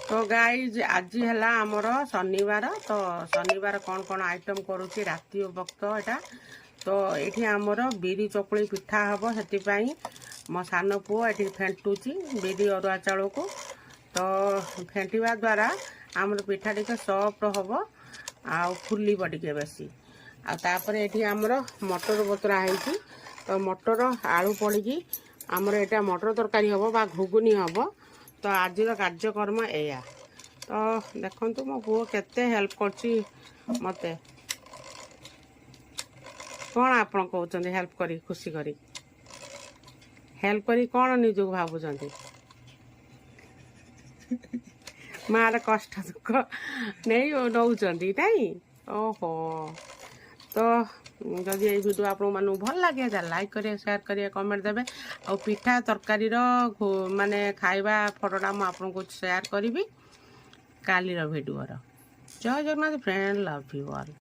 तो गाइज आज है आमर शनिवार तो शनिवार कौन कौन आइटम करुच्ची राति वक्त एटा तो ये आमर बिरी चकुली पिठा हम से मो सान पुओ ये फेंटुची बिरी अरुआ चाउल को तो फेंटा द्वारा आमर पिठा टी सफ्ट हम आ फुलब टे बेसी आपर ये आमर मटर बतरा है तो मटर आलू पड़ी आमर यहाँ मटर तरकारी हम बा घुगुनी हम तो आज कार्यक्रम एया तो देखो मो पुओ केते हेल्प करची मते कौन आप कहते हेल्प करी खुशी करी हेल्प करी कौन निजक भावुं मार कष्ट दुख नहीं नौकरी नहीं ओहो तो जदि ये वीडियो आप भल लगे लाइक करें शेयर करें कमेंट देवे और पिठा तरकारी माने खाइबा फोटोटा मुझे शेयर करी कालीर वीडियो जय Jagannath friend love you all.